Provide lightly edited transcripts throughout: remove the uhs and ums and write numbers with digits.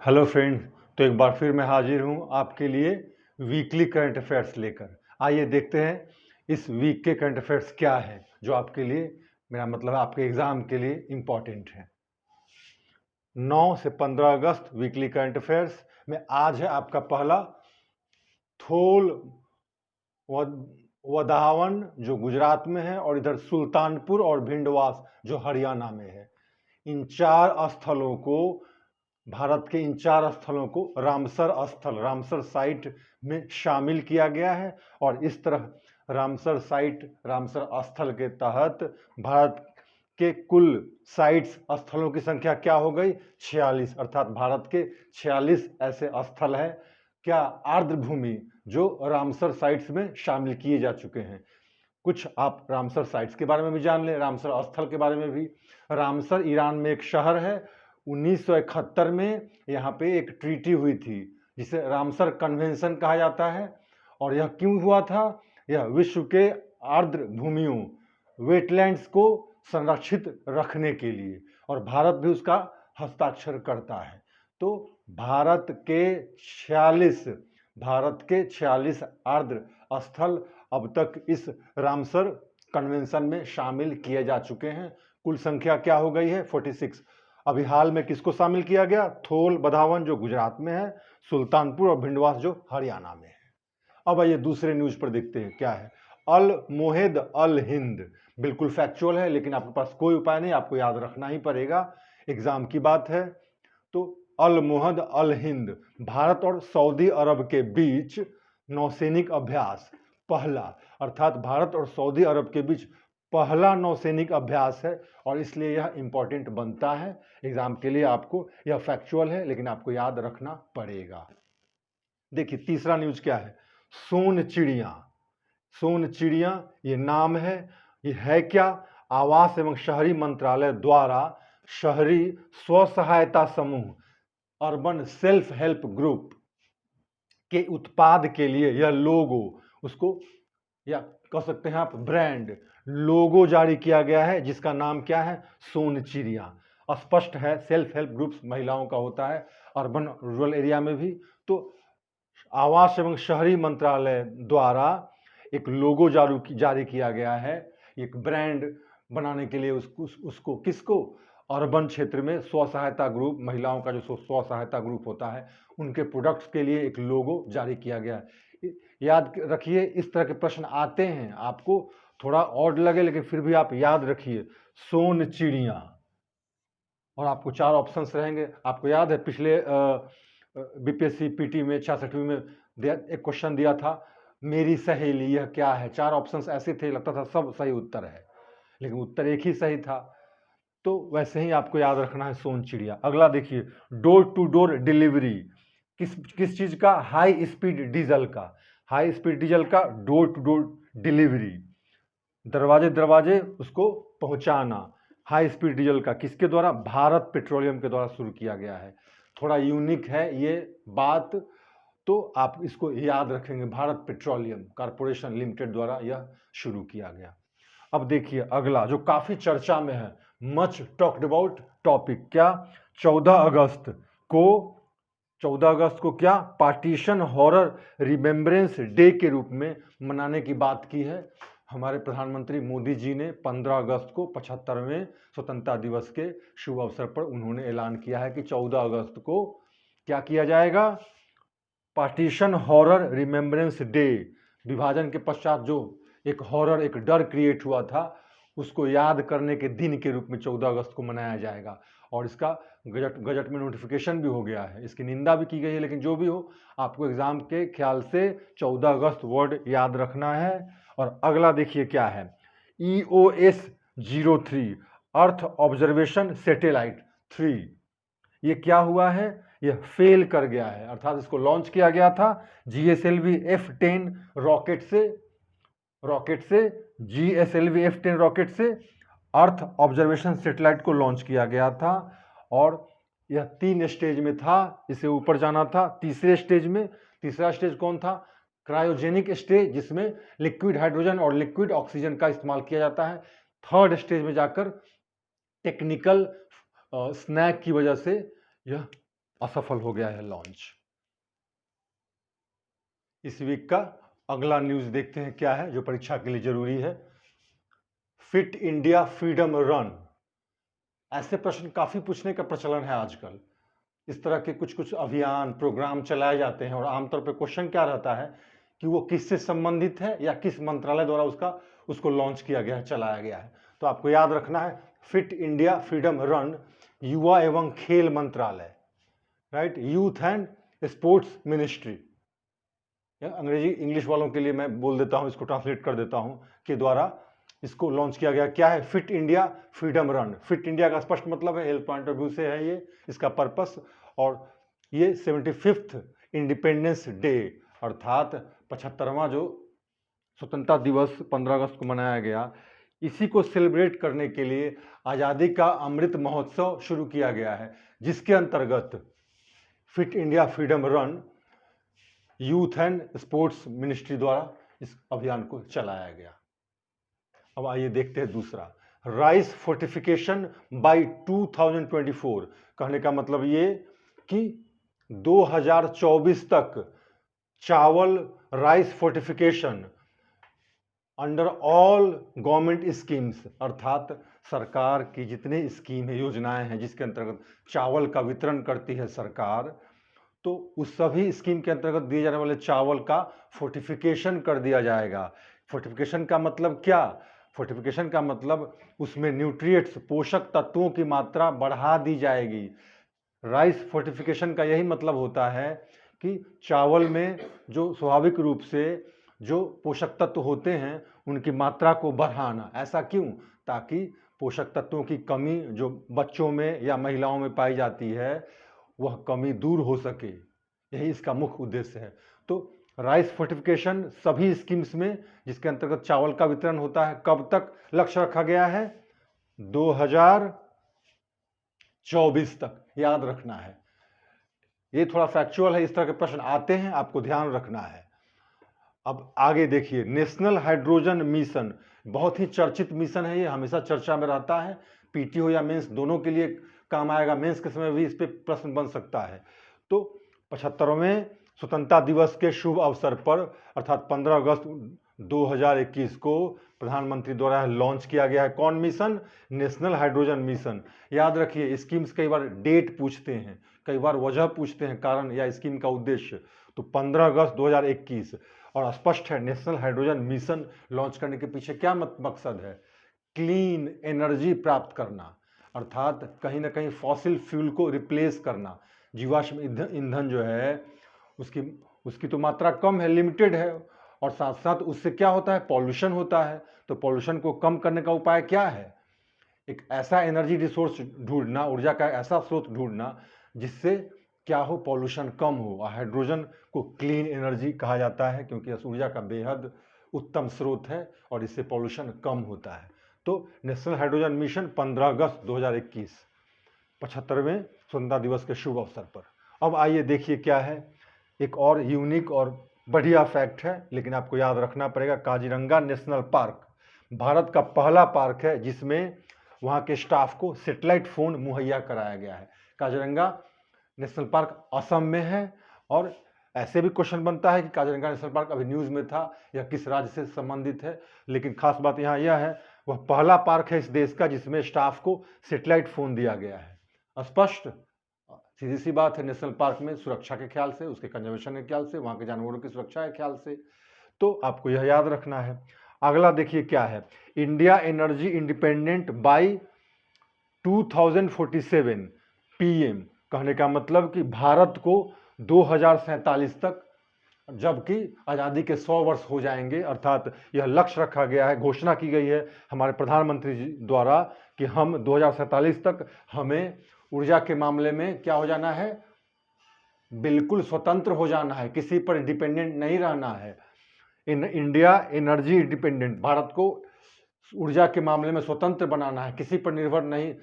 Hello friends. तो एक बार फिर मैं हाजिर हूँ आपके लिए वीकली करंट अफेयर्स लेकर। आइए देखते हैं इस वीक के करंट अफेयर्स क्या है जो आपके लिए, मेरा मतलब आपके एग्जाम के लिए इम्पॉर्टेंट है। 9 से 15 अगस्त वीकली करंट अफेयर्स में आज है आपका पहला थोल वधावन जो गुजरात में है, और इधर सुल्तानपुर और भिंडवास जो हरियाणा में है। इन चार स्थलों को, भारत के इन चार स्थलों को रामसर साइट में शामिल किया गया है। और इस तरह रामसर स्थल के तहत भारत के कुल साइट्स स्थलों की संख्या क्या हो गई? 46। अर्थात भारत के 46 ऐसे स्थल हैं क्या आर्द्र भूमि जो रामसर साइट्स में शामिल किए जा चुके हैं। कुछ आप रामसर साइट्स के बारे में भी जान लें, रामसर स्थल के बारे में भी। रामसर ईरान में एक शहर है। 1971 में यहाँ पे एक ट्रीटी हुई थी जिसे रामसर कन्वेंशन कहा जाता है। और यह क्यों हुआ था? यह विश्व के आर्द्र भूमियों, वेटलैंड्स को संरक्षित रखने के लिए, और भारत भी उसका हस्ताक्षर करता है। तो भारत के 46 आर्द्र स्थल अब तक इस रामसर कन्वेंशन में शामिल किए जा चुके हैं। कुल संख्या क्या हो गई है? 46। अभी हाल में किसको शामिल किया गया? थोल बधावन जो गुजरात में है, सुल्तानपुर और भिंडवास जो हरियाणा में है। अब आइए दूसरे न्यूज पर देखते हैं क्या है। अल मोहेद अल हिंद, बिल्कुल फैक्चुअल है लेकिन आपके पास कोई उपाय नहीं, आपको याद रखना ही पड़ेगा, एग्जाम की बात है। तो अल मोहद अल हिंद भारत और सऊदी अरब के बीच नौसैनिक अभ्यास पहला, अर्थात भारत और सऊदी अरब के बीच पहला नौसैनिक अभ्यास है, और इसलिए यह इंपॉर्टेंट बनता है एग्जाम के लिए। आपको यह फैक्चुअल है लेकिन आपको याद रखना पड़ेगा। देखिए तीसरा न्यूज क्या है। सोन चिड़िया ये नाम है। ये है क्या? आवास एवं शहरी मंत्रालय द्वारा शहरी स्व सहायता समूह, अर्बन सेल्फ हेल्प ग्रुप के उत्पाद के लिए यह लोगो, उसको या कह सकते हैं आप ब्रांड लोगो जारी किया गया है, जिसका नाम क्या है? सोन चिड़िया। स्पष्ट है, सेल्फ हेल्प ग्रुप्स महिलाओं का होता है अर्बन रूरल एरिया में भी। तो आवास एवं शहरी मंत्रालय द्वारा एक लोगो जारी किया गया है, एक ब्रांड बनाने के लिए। उसको किसको? अर्बन क्षेत्र में स्व सहायता ग्रुप, महिलाओं का जो स्व सहायता ग्रुप होता है, उनके प्रोडक्ट्स के लिए एक लोगो जारी किया गया है। याद रखिए, इस तरह के प्रश्न आते हैं, आपको थोड़ा ऑड लगे लेकिन फिर भी आप याद रखिए, सोन चिड़िया। और आपको 4 ऑप्शंस रहेंगे। आपको याद है पिछले बीपीएससी पीटी में 66वीं में एक क्वेश्चन दिया था, मेरी सहेली यह क्या है? 4 ऑप्शंस ऐसे थे, लगता था सब सही उत्तर है, लेकिन उत्तर एक ही सही था। तो वैसे ही आपको याद रखना है सोन चिड़िया। अगला देखिए, डोर टू डोर डिलीवरी किस चीज का? हाई स्पीड डीजल का। हाई स्पीड डीजल का डोर टू डोर डिलीवरी, दरवाजे दरवाजे उसको पहुंचाना। हाई स्पीड डीजल का किसके द्वारा? भारत पेट्रोलियम के द्वारा शुरू किया गया है। थोड़ा यूनिक है ये बात, तो आप इसको याद रखेंगे, भारत पेट्रोलियम कॉर्पोरेशन लिमिटेड द्वारा यह शुरू किया गया। अब देखिए अगला जो काफी चर्चा में है, मच टॉक्ड अबाउट टॉपिक, क्या? 14 अगस्त को क्या पार्टीशन हॉरर रिमेम्बरेंस डे के रूप में मनाने की बात की है हमारे प्रधानमंत्री मोदी जी ने। 15 अगस्त को 75वें स्वतंत्रता दिवस के शुभ अवसर पर उन्होंने ऐलान किया है कि 14 अगस्त को क्या किया जाएगा? Partition horror remembrance day. विभाजन के पश्चात जो एक हॉरर, एक डर क्रिएट हुआ था, उसको याद करने के दिन के रूप में 14 अगस्त को मनाया जाएगा। और इसका गजट में नोटिफिकेशन भी हो गया है, इसकी निंदा भी की गई है, लेकिन जो भी हो, आपको एग्जाम के ख्याल से 14 अगस्त वर्ड याद रखना है। और अगला देखिए क्या है, EOS 03 अर्थ ऑब्जर्वेशन सैटेलाइट 3, ये क्या हुआ है? यह फेल कर गया है, अर्थात इसको लॉन्च किया गया था GSLV F10 रॉकेट से GSLV F10 रॉकेट से अर्थ ऑब्जर्वेशन सैटेलाइट को लॉन्च किया गया था, और यह 3 स्टेज में था, इसे ऊपर जाना था। तीसरा स्टेज कौन था? क्रायोजेनिक स्टेज, जिसमें लिक्विड हाइड्रोजन और लिक्विड ऑक्सीजन का इस्तेमाल किया जाता है। थर्ड स्टेज में जाकर टेक्निकल स्नैक की वजह से यह असफल हो गया है लॉन्च। इस वीक का अगला न्यूज देखते हैं क्या है जो परीक्षा के लिए जरूरी है। फिट इंडिया फ्रीडम रन, ऐसे प्रश्न काफी पूछने का प्रचलन है आजकल। इस तरह के कुछ कुछ अभियान प्रोग्राम चलाए जाते हैं और आमतौर पर क्वेश्चन क्या रहता है कि वो किससे संबंधित है या किस मंत्रालय द्वारा उसको लॉन्च किया गया है, चलाया गया है। तो आपको याद रखना है फिट इंडिया फ्रीडम रन युवा एवं खेल मंत्रालय, right, youth and sports ministry, अंग्रेजी इंग्लिश वालों के लिए मैं बोल देता हूं, इसको ट्रांसलेट कर देता हूं, के द्वारा इसको लॉन्च किया गया। क्या है fit India freedom run? Fit India का स्पष्ट मतलब है, हेल्थ पॉइंट ऑफ व्यू से है ये इसका पर्पस, और ये 75th इंडिपेंडेंस डे अर्थात 75वां जो स्वतंत्रता दिवस 15 अगस्त को मनाया गया, इसी को सेलिब्रेट करने के लिए आज़ादी का अमृत महोत्सव शुरू किया गया है, जिसके अंतर्गत fit India freedom run youth and sports ministry द्वारा इस अभियान को चलाया गया। अब आइए देखते हैं दूसरा, राइस फोर्टिफिकेशन बाय 2024। कहने का मतलब ये कि 2024 तक चावल rice fortification under all government schemes, अर्थात सरकार की जितने स्कीम है, योजनाएं हैं जिसके अंतर्गत चावल का वितरण करती है सरकार, तो उस सभी स्कीम के अंतर्गत दिए जाने वाले चावल का फोर्टिफिकेशन कर दिया जाएगा। फोर्टिफिकेशन का मतलब क्या? फोर्टिफिकेशन का मतलब उसमें न्यूट्रिएंट्स पोषक तत्वों की मात्रा बढ़ा दी जाएगी। राइस फोर्टिफिकेशन का यही मतलब होता है कि चावल में जो स्वाभाविक रूप से जो पोषक तत्व होते हैं उनकी मात्रा को बढ़ाना। ऐसा क्यों? ताकि पोषक तत्वों की कमी जो बच्चों में या महिलाओं में पाई जाती है वह कमी दूर हो सके, यही इसका मुख्य उद्देश्य है। तो राइस फोर्टिफिकेशन सभी स्कीम्स में जिसके अंतर्गत चावल का वितरण होता है, कब तक लक्ष्य रखा गया है? 2024 तक, याद रखना है। ये थोड़ा फैक्चुअल है, इस तरह के प्रश्न आते हैं, आपको ध्यान रखना है। अब आगे देखिए, नेशनल हाइड्रोजन मिशन, बहुत ही चर्चित मिशन है ये, हमेशा चर्चा में रहता है, पीटी हो या मेंस दोनों के लिए काम आएगा, मेंस के समय भी इस पे प्रश्न बन सकता है। तो 75वें स्वतंत्रता दिवस के शुभ अवसर पर अर्थात 15 अगस्त 2021 को प्रधानमंत्री द्वारा लॉन्च किया गया है कौन मिशन? National hydrogen mission. याद रखिए, स्कीम्स कई बार डेट पूछते हैं, कई बार वजह पूछते हैं, कारण या स्कीम का उद्देश्य। तो 15 अगस्त 2021 और स्पष्ट है नेशनल हाइड्रोजन मिशन लॉन्च करने के पीछे क्या मकसद है? क्लीन एनर्जी प्राप्त करना, अर्थात कहीं ना कहीं फॉसिल फ्यूल को रिप्लेस करना। जीवाश्म ईंधन जो है उसकी तो मात्रा कम है, लिमिटेड है, और साथ साथ उससे क्या होता है? पॉल्यूशन होता है। तो पॉल्यूशन को कम करने का उपाय क्या है? एक ऐसा एनर्जी रिसोर्स ढूंढना, ऊर्जा का ऐसा स्रोत ढूंढना जिससे क्या हो? पॉल्यूशन कम हो। हाइड्रोजन को क्लीन एनर्जी कहा जाता है क्योंकि इस ऊर्जा का बेहद उत्तम स्रोत है और इससे पॉल्यूशन कम होता है। तो नेशनल हाइड्रोजन मिशन 15 अगस्त 2021 75वें स्वतंत्रता दिवस के शुभ अवसर पर। अब आइए देखिए क्या है, एक और यूनिक और बढ़िया फैक्ट है, लेकिन आपको याद रखना पड़ेगा। काजीरंगा नेशनल पार्क भारत का पहला पार्क है जिसमें वहाँ के स्टाफ को सैटेलाइट फोन मुहैया कराया गया है। काजीरंगा नेशनल पार्क असम में है, और ऐसे भी क्वेश्चन बनता है कि काजीरंगा नेशनल पार्क अभी न्यूज़ में था या किस राज्य से संबंधित है, लेकिन खास बात यहाँ यह है वह पहला पार्क है इस देश का जिसमें स्टाफ को सैटेलाइट फोन दिया गया है। स्पष्ट सीधी सी बात है, नेशनल पार्क में सुरक्षा के ख्याल से, उसके कंजर्वेशन के ख्याल से, वहाँ के जानवरों की सुरक्षा के ख्याल से, तो आपको यह याद रखना है। अगला देखिए क्या है, India energy independent by 2047 PM. कहने का मतलब कि भारत को 2047 तक, जबकि आज़ादी के 100 वर्ष हो जाएंगे, अर्थात यह लक्ष्य रखा गया है, घोषणा की गई है हमारे प्रधानमंत्री जी द्वारा कि हम 2047 तक हमें ऊर्जा के मामले में क्या हो जाना है? बिल्कुल स्वतंत्र हो जाना है, किसी पर डिपेंडेंट नहीं रहना है। इंडिया एनर्जी इंडिपेंडेंट, भारत को ऊर्जा के मामले में स्वतंत्र बनाना है, किसी पर निर्भर नहीं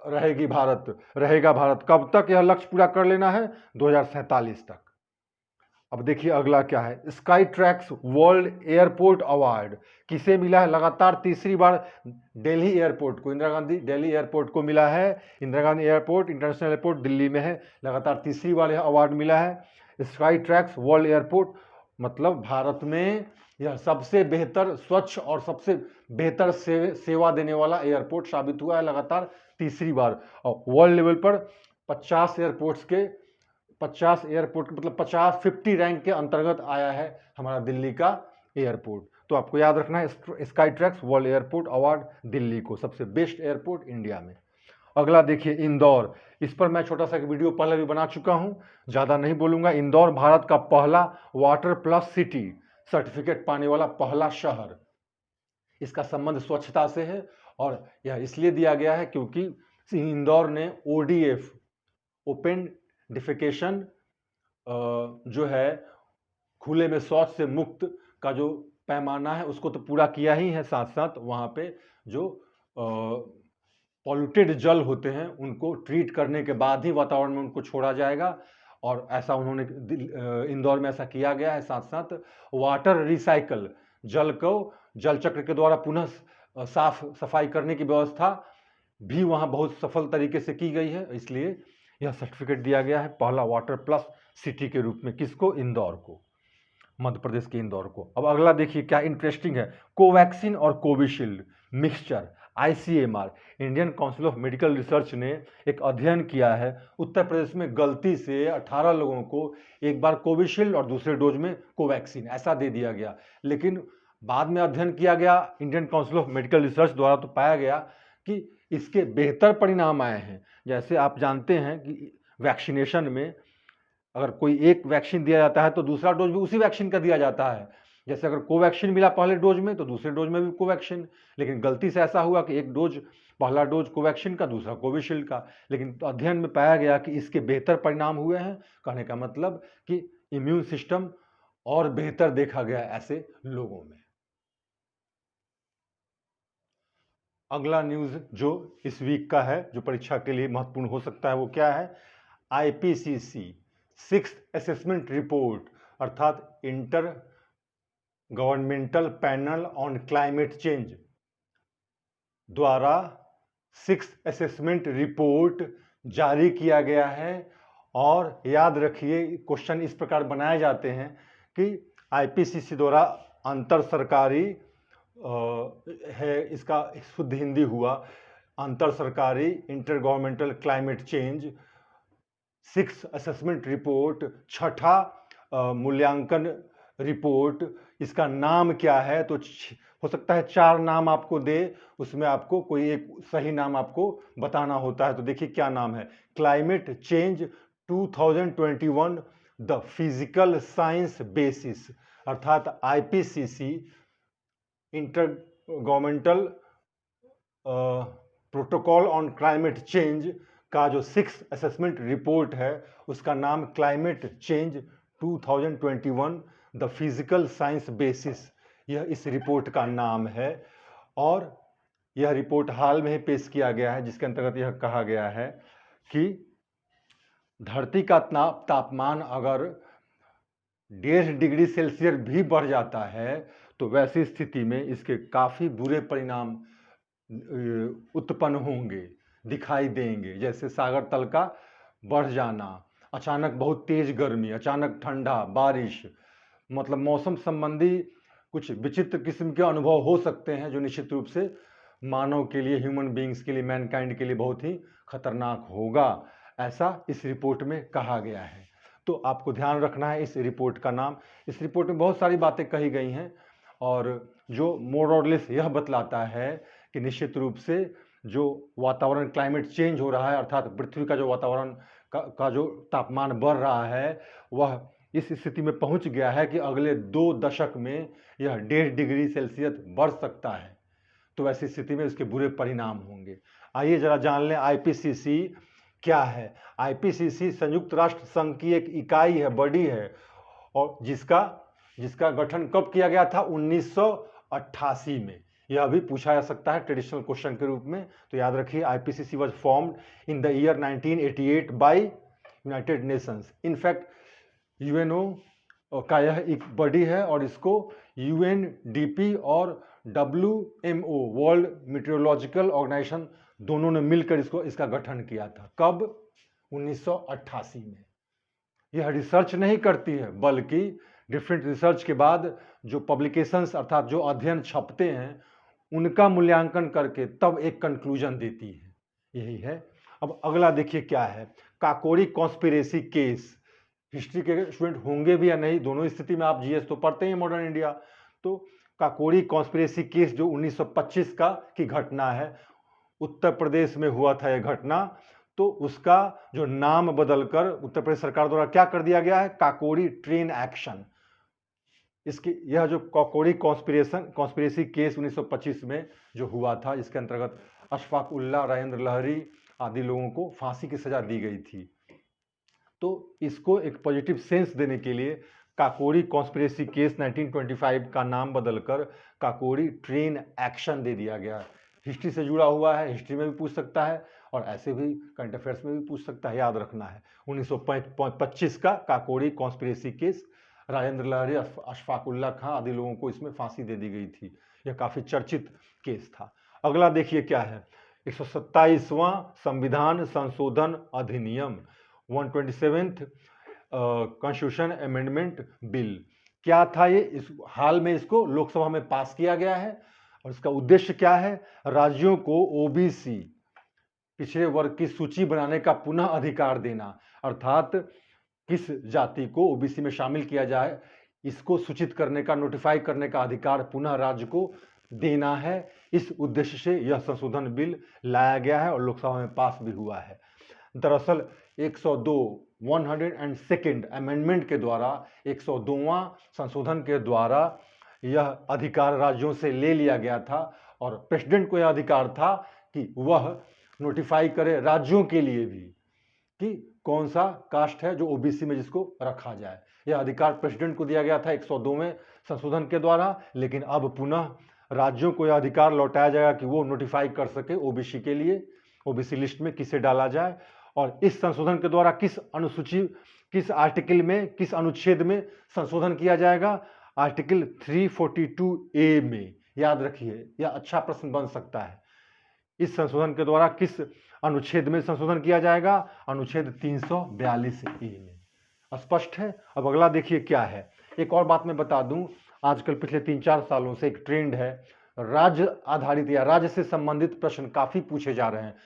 रहेगा भारत। कब तक यह लक्ष्य पूरा कर लेना है? 2047 तक। अब देखिए अगला क्या है, sky tracks world airport award किसे मिला है? लगातार तीसरी बार दिल्ली एयरपोर्ट को, इंदिरा गांधी दिल्ली एयरपोर्ट को मिला है। Indira Gandhi airport international airport Delhi में है, लगातार तीसरी बार यह अवार्ड मिला है। स्काई ट्रैक्स वर्ल्ड एयरपोर्ट मतलब भारत में यह सबसे बेहतर, स्वच्छ और सबसे बेहतर सेवा देने वाला एयरपोर्ट साबित हुआ है लगातार तीसरी बार। और वर्ल्ड लेवल पर 50 एयरपोर्ट्स के 50 एयरपोर्ट मतलब 50 रैंक के अंतर्गत आया है हमारा दिल्ली का एयरपोर्ट। तो आपको याद रखना है sky tracks world airport award Delhi को, सबसे बेस्ट एयरपोर्ट इंडिया में। अगला देखिए इंदौर, इस पर मैं छोटा सा एक वीडियो पहले भी बना चुका हूं, ज़्यादा नहीं बोलूंगा। इंदौर भारत का पहला वाटर प्लस सिटी सर्टिफिकेट पाने वाला पहला शहर। इसका संबंध स्वच्छता से है और यह इसलिए दिया गया है क्योंकि इंदौर ने ODF ओपन डिफिकेशन जो है खुले में शौच से मुक्त का जो पैमाना है उसको तो पूरा किया ही है, साथ साथ वहाँ पे जो पॉल्यूटेड जल होते हैं उनको ट्रीट करने के बाद ही वातावरण में उनको छोड़ा जाएगा, और ऐसा उन्होंने इंदौर में ऐसा किया गया है। साथ साथ वाटर रिसाइकल, जल को जल चक्र के द्वारा पुनः साफ सफाई करने की व्यवस्था भी वहाँ बहुत सफल तरीके से की गई है, इसलिए यह सर्टिफिकेट दिया गया है पहला वाटर प्लस सिटी के रूप में। किसको? इंदौर को, मध्य प्रदेश के इंदौर को। अब अगला देखिए क्या इंटरेस्टिंग है, कोवैक्सीन और Covishield mixture ICMR Indian council of medical research ने एक अध्ययन किया है। उत्तर प्रदेश में गलती से 18 लोगों को एक बार कोविशील्ड और दूसरे डोज में कोवैक्सीन ऐसा दे दिया गया, लेकिन बाद में अध्ययन किया गया Indian council of medical research द्वारा तो पाया गया कि इसके बेहतर परिणाम आए हैं। जैसे आप जानते हैं कि वैक्सीनेशन में अगर कोई एक वैक्सीन दिया जाता है तो दूसरा डोज भी उसी वैक्सीन का दिया जाता है। जैसे अगर कोवैक्सीन मिला पहले डोज में तो दूसरे डोज में भी कोवैक्सीन, लेकिन गलती से ऐसा हुआ कि एक डोज, पहला डोज कोवैक्सीन का, दूसरा कोविशील्ड का, लेकिन अध्ययन में पाया गया कि इसके बेहतर परिणाम हुए हैं। कहने का मतलब कि इम्यून सिस्टम और बेहतर देखा गया ऐसे लोगों में। अगला न्यूज़ जो इस वीक का है, जो परीक्षा के लिए महत्वपूर्ण हो सकता है, वो क्या है? IPCC 6th असेसमेंट रिपोर्ट अर्थात inter governmental panel on climate change द्वारा 6th असेसमेंट रिपोर्ट जारी किया गया है। और याद रखिए क्वेश्चन इस प्रकार बनाए जाते हैं कि IPCC द्वारा अंतर सरकारी है, इसका शुद्ध हिंदी हुआ अंतर सरकारी inter governmental climate change 6th assessment report, छठा मूल्यांकन रिपोर्ट। इसका नाम क्या है? तो हो सकता है 4 नाम आपको दे, उसमें आपको कोई एक सही नाम आपको बताना होता है। तो देखिए क्या नाम है, climate change 2021 the physical science basis, अर्थात IPCC inter governmental protocol on climate change का जो 6th असेसमेंट रिपोर्ट है उसका नाम climate change 2021 the physical science basis, यह इस रिपोर्ट का नाम है। और यह रिपोर्ट हाल में ही पेश किया गया है, जिसके अंतर्गत यह कहा गया है कि धरती का तापमान अगर 1.5 डिग्री सेल्सियस भी बढ़ जाता है तो वैसी स्थिति में इसके काफ़ी बुरे परिणाम उत्पन्न होंगे, दिखाई देंगे। जैसे सागर तल का बढ़ जाना, अचानक बहुत तेज गर्मी, अचानक ठंडा, बारिश, मतलब मौसम संबंधी कुछ विचित्र किस्म के अनुभव हो सकते हैं जो निश्चित रूप से मानव के लिए, ह्यूमन बींग्स के लिए, मैनकाइंड के लिए बहुत ही खतरनाक होगा, ऐसा इस रिपोर्ट में कहा गया है। तो आपको ध्यान रखना है इस रिपोर्ट का नाम। इस रिपोर्ट में बहुत सारी बातें कही गई हैं और जो मोर और लेस यह बतलाता है कि निश्चित रूप से जो वातावरण क्लाइमेट चेंज हो रहा है, अर्थात पृथ्वी का जो वातावरण का जो तापमान बढ़ रहा है वह इस स्थिति में पहुंच गया है कि अगले 2 दशक में यह 1.5 डिग्री सेल्सियस बढ़ सकता है। तो ऐसी स्थिति में इसके बुरे परिणाम होंगे। आइए जरा जान लें IPCC क्या है। IPCC संयुक्त राष्ट्र संघ की एक इकाई है, बड़ी है, और जिसका गठन कब किया गया था? 1988 में। यह भी पूछा जा सकता है ट्रेडिशनल क्वेश्चन के रूप में, तो याद रखिए IPCC was formed in the year 1988 by United Nations. In fact UNO का यह एक बॉडी है और इसको यूएनडीपी और WMO वर्ल्ड मीटेरोलॉजिकल ऑर्गेनाइजेशन दोनों ने मिलकर इसका गठन किया था। कब? 1988 में। यह रिसर्च नहीं करती है बल्कि डिफरेंट रिसर्च के बाद जो पब्लिकेशंस अर्थात जो अध्ययन छपते हैं उनका मूल्यांकन करके तब एक कंक्लूजन देती है। यही है। अब अगला देखिए क्या है, काकोरी कॉन्स्पिरेसी केस। हिस्ट्री के स्टूडेंट होंगे भी या नहीं, दोनों स्थिति में आप जीएस तो पढ़ते हैं मॉडर्न इंडिया। तो काकोरी कॉन्स्पिरेसी केस जो 1925 की घटना है, उत्तर प्रदेश में हुआ था यह घटना। तो उसका जो नाम बदलकर उत्तर प्रदेश सरकार द्वारा क्या कर दिया गया है, काकोरी ट्रेन एक्शन। इसकी यह जो काकोरी कॉन्स्पिरेसी केस 1925 में जो हुआ था, इसके अंतर्गत अशफाक उल्लाह, राजेंद्र लहरी आदि लोगों को फांसी की सजा दी गई थी। तो इसको एक पॉजिटिव सेंस देने के लिए काकोरी कॉन्स्पिरेसी केस 1925 का नाम बदलकर काकोरी ट्रेन एक्शन दे दिया गया। हिस्ट्री से जुड़ा हुआ है, हिस्ट्री में भी पूछ सकता है और ऐसे भी करंट अफेयर्स में भी पूछ सकता है, याद रखना है। 1925 का काकोरी कॉन्स्पिरेसी केस, राजेंद्र लहरी, अशफाक उल्लाह खां आदि लोगों को इसमें फांसी दे दी गई थी। यह काफ़ी चर्चित केस था। अगला देखिए क्या है, 127वां संविधान संशोधन अधिनियम, 127th कॉन्स्टिट्यूशन अमेंडमेंट बिल। क्या था ये? इस हाल में इसको लोकसभा में पास किया गया है और इसका उद्देश्य क्या है? राज्यों को ओबीसी पिछड़े वर्ग की सूची बनाने का पुनः अधिकार देना, अर्थात किस जाति को ओबीसी में शामिल किया जाए इसको सूचित करने का, नोटिफाई करने का अधिकार पुनः राज्य को देना है। इस उद्देश्य से यह संशोधन बिल लाया गया है और लोकसभा में पास भी हुआ है। दरअसल 102 अमेंडमेंट के द्वारा, 102वां संशोधन के द्वारा यह अधिकार राज्यों से ले लिया गया था और प्रेसिडेंट को यह अधिकार था कि वह नोटिफाई करे राज्यों के लिए भी कि कौन सा कास्ट है जो ओबीसी में जिसको रखा जाए। यह अधिकार प्रेसिडेंट को दिया गया था 102वें संशोधन के द्वारा, लेकिन अब पुनः राज्यों को यह अधिकार लौटाया जाएगा कि वो नोटिफाई कर सके ओबीसी के लिए, ओबीसी लिस्ट में किसे डाला जाए। और इस संशोधन के द्वारा किस अनुसूची, किस आर्टिकल में, किस अनुच्छेद में संशोधन किया जाएगा? आर्टिकल 342A में। याद रखिए, यह अच्छा प्रश्न बन सकता है। इस संशोधन के द्वारा किस अनुच्छेद में संशोधन किया जाएगा? अनुच्छेद 342A में। स्पष्ट है? अब अगला देखिए क्या है। एक और बात मैं बता दूं, आजकल पिछले 3-4 सालों से एक ट्रेंड है, राज्य आधारित या राज्य से संबंधित प्रश्न काफी पूछे जा रहे हैं।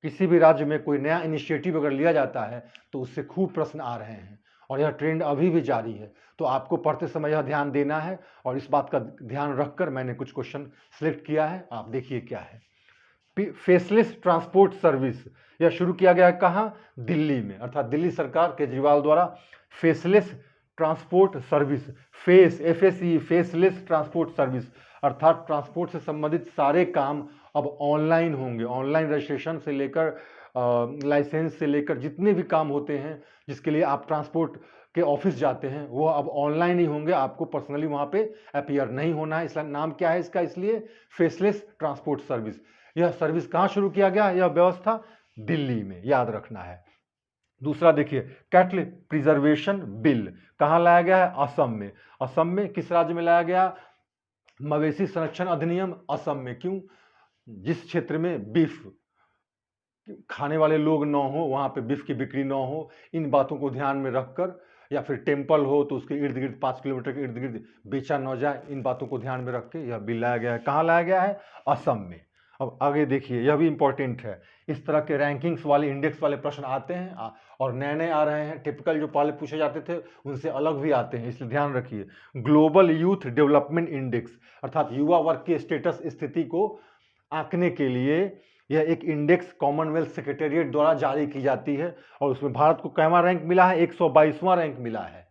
किसी भी राज्य में कोई नया इनिशिएटिव अगर लिया जाता है तो उससे खूब प्रश्न आ रहे हैं और यह ट्रेंड अभी भी जारी है। तो आपको पढ़ते समय यह ध्यान देना है और इस बात का ध्यान रखकर मैंने कुछ क्वेश्चन सिलेक्ट किया है। आप देखिए क्या है। फेसलेस ट्रांसपोर्ट सर्विस, यह शुरू किया गया है कहाँ? दिल्ली में, अर्थात दिल्ली सरकार केजरीवाल द्वारा faceless transport service, FSE faceless transport service, अर्थात ट्रांसपोर्ट से संबंधित सारे काम अब ऑनलाइन होंगे। ऑनलाइन रजिस्ट्रेशन से लेकर लाइसेंस से लेकर जितने भी काम होते हैं जिसके लिए आप ट्रांसपोर्ट के ऑफिस जाते हैं वो अब ऑनलाइन ही होंगे। आपको पर्सनली वहाँ पे अपीयर नहीं होना है। इसका नाम क्या है इसका? इसलिए फेसलेस ट्रांसपोर्ट सर्विस। यह सर्विस कहाँ शुरू किया गया? यह व्यवस्था दिल्ली में, याद रखना है। दूसरा देखिए, कैटल प्रिजर्वेशन बिल कहाँ लाया गया है? असम में। असम में किस राज्य में लाया गया? मवेशी संरक्षण अधिनियम असम में। क्यों? जिस क्षेत्र में बीफ खाने वाले लोग न हो, वहाँ पे बीफ की बिक्री न हो, इन बातों को ध्यान में रखकर, या फिर टेम्पल हो तो उसके इर्द गिर्द 5 किलोमीटर के इर्द गिर्द बेचा न जाए, इन बातों को ध्यान में रख के यह बिल लाया गया है। कहाँ लाया गया है? असम में। अब आगे देखिए, यह भी इंपॉर्टेंट है। इस तरह के रैंकिंग्स वाले, इंडेक्स वाले प्रश्न आते हैं और नए नए आ रहे हैं। टिपिकल जो पहले पूछे जाते थे उनसे अलग भी आते हैं, इसलिए ध्यान रखिए। ग्लोबल यूथ डेवलपमेंट इंडेक्स, अर्थात युवा वर्ग की स्टेटस स्थिति को आंकने के लिए यह एक इंडेक्स कॉमनवेल्थ सेक्रेटेरिएट द्वारा जारी की जाती है और उसमें भारत को कैवा रैंक मिला है? 122वां रैंक मिला है,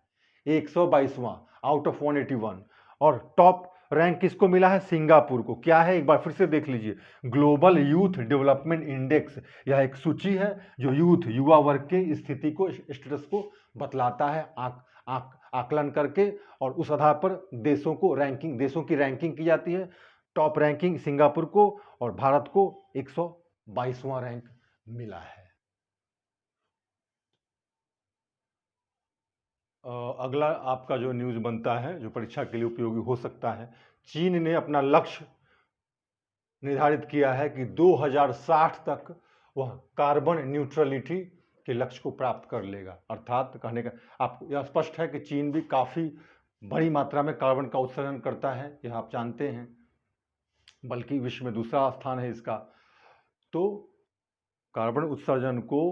122वां आउट ऑफ 181। और टॉप रैंक किसको मिला है? सिंगापुर को। क्या है? एक बार फिर से देख लीजिए, ग्लोबल यूथ डेवलपमेंट इंडेक्स। यह एक सूची है जो यूथ, युवा वर्ग के स्थिति को, स्टेटस को बतलाता है आकलन करके, और उस आधार पर देशों की रैंकिंग की जाती है। टॉप रैंकिंग सिंगापुर को और भारत को 122वां रैंक मिला है। अगला आपका जो न्यूज़ बनता है जो परीक्षा के लिए उपयोगी हो सकता है, चीन ने अपना लक्ष्य निर्धारित किया है कि 2060 तक वह कार्बन न्यूट्रलिटी के लक्ष्य को प्राप्त कर लेगा। अर्थात कहने का आपको यह स्पष्ट है कि चीन भी काफ़ी बड़ी मात्रा में कार्बन का उत्सर्जन करता है, यह आप जानते हैं, बल्कि विश्व में दूसरा स्थान है इसका। तो कार्बन उत्सर्जन को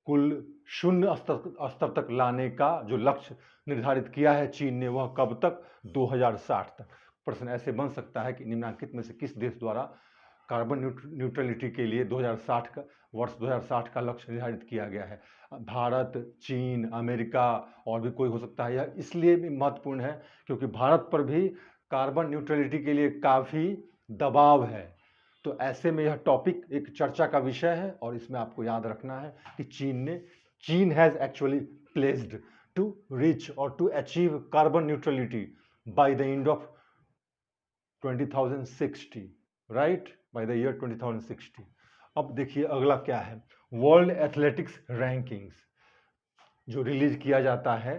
कुल शून्य स्तर तक लाने का जो लक्ष्य निर्धारित किया है चीन ने, वह कब तक? 2060 तक। प्रश्न ऐसे बन सकता है कि निम्नलिखित में से किस देश द्वारा कार्बन न्यूट्रलिटी के लिए 2060 का वर्ष 2060 का लक्ष्य निर्धारित किया गया है? भारत, चीन, अमेरिका और भी कोई हो सकता है। यह इसलिए भी महत्वपूर्ण है क्योंकि भारत पर भी कार्बन न्यूट्रलिटी के लिए काफ़ी दबाव है। तो ऐसे में यह टॉपिक एक चर्चा का विषय है और इसमें आपको याद रखना है कि चीन has actually placed to reach और to achieve carbon neutrality by the end of 2060, right, by the year 2060। अब देखिए अगला क्या है, वर्ल्ड एथलेटिक्स रैंकिंग्स जो रिलीज किया जाता है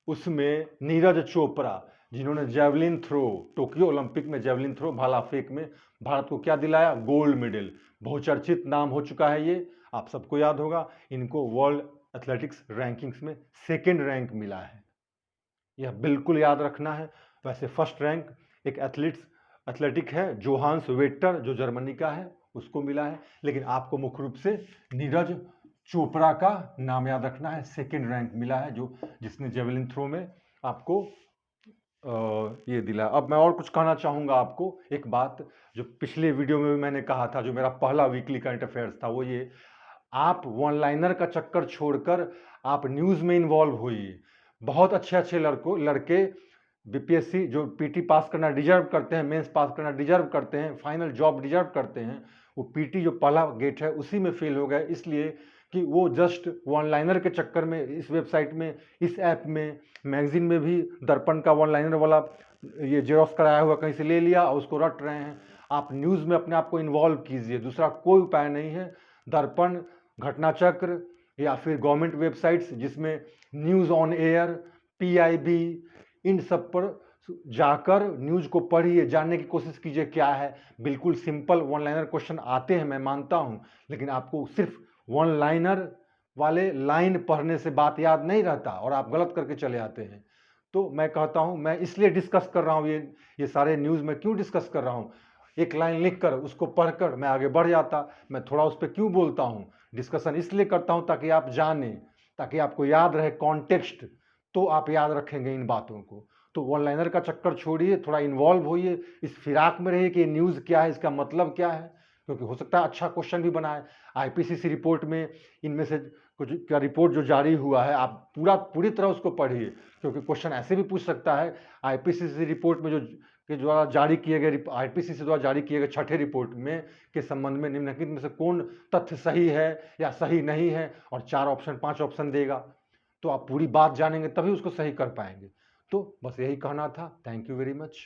उसमें नीरज चोपड़ा जिन्होंने जेवलिन थ्रो, टोक्यो ओलंपिक में जेवलिन थ्रो भाला फेंक में भारत को क्या दिलाया? Gold medal. बहुचर्चित नाम हो चुका है ये, आप सबको याद होगा। इनको वर्ल्ड एथलेटिक्स रैंकिंग्स में सेकेंड रैंक मिला है, यह बिल्कुल याद रखना है। वैसे फर्स्ट रैंक एक एथलेटिक है जोहान्स वेटर जो जर्मनी का है, उसको मिला है, लेकिन आपको मुख्य रूप से नीरज चोपड़ा का नाम याद रखना है। सेकेंड रैंक मिला है जो जिसने जेवलिन थ्रो में आपको ये दिला। अब मैं और कुछ कहना चाहूँगा आपको, एक बात जो पिछले वीडियो में भी मैंने कहा था, जो मेरा पहला वीकली करंट अफेयर्स था, वो ये, आप वन लाइनर का चक्कर छोड़कर आप न्यूज़ में इन्वॉल्व होइए। बहुत अच्छे लड़के बीपीएससी जो पीटी पास करना डिजर्व करते हैं, मेंस पास करना डिजर्व करते हैं, फाइनल जॉब डिजर्व करते हैं, वो पीटी जो पहला गेट है उसी में फेल हो गए, इसलिए कि वो जस्ट वन लाइनर के चक्कर में इस वेबसाइट में, इस ऐप में, मैगजीन में भी दर्पण का वन लाइनर वाला ये जेरोक्स कराया हुआ कहीं से ले लिया और उसको रट रहे हैं। आप न्यूज़ में अपने आप को इन्वॉल्व कीजिए, दूसरा कोई उपाय नहीं है। दर्पण, घटनाचक्र या फिर गवर्नमेंट वेबसाइट्स जिसमें न्यूज़ ऑन एयर, पीआईबी, इन सब पर जाकर न्यूज़ को पढ़िए, जानने की कोशिश कीजिए क्या है। बिल्कुल सिंपल वन लाइनर क्वेश्चन आते हैं, मैं मानता हूं, लेकिन आपको सिर्फ वन लाइनर वाले लाइन पढ़ने से बात याद नहीं रहता और आप गलत करके चले आते हैं। तो मैं कहता हूं, मैं इसलिए डिस्कस कर रहा हूं ये सारे न्यूज़ में क्यों डिस्कस कर रहा हूं? एक लाइन लिखकर उसको पढ़कर मैं आगे बढ़ जाता, मैं थोड़ा उस पर क्यों बोलता हूं? डिस्कशन इसलिए करता हूं ताकि आप जानें, ताकि आपको याद रहे कॉन्टेक्स्ट, तो आप याद रखेंगे इन बातों को। तो वन लाइनर का चक्कर छोड़िए, थोड़ा इन्वॉल्व होइए, इस फिराक में रहिए कि न्यूज़ क्या है, इसका मतलब क्या है, क्योंकि हो सकता है अच्छा क्वेश्चन भी बनाए। आईपीसीसी रिपोर्ट में इनमें से कुछ का रिपोर्ट जो जारी हुआ है, आप पूरी तरह उसको पढ़िए, क्योंकि क्वेश्चन ऐसे भी पूछ सकता है। आईपीसीसी रिपोर्ट में जो के द्वारा जारी किए गए, आईपीसीसी द्वारा जारी किए गए छठे रिपोर्ट में के संबंध में निम्नलिखित में से कौन तथ्य सही है या सही नहीं है, और 4 ऑप्शन 5 ऑप्शन देगा, तो आप पूरी बात जानेंगे तभी उसको सही कर पाएंगे। तो बस यही कहना था। Thank you very much.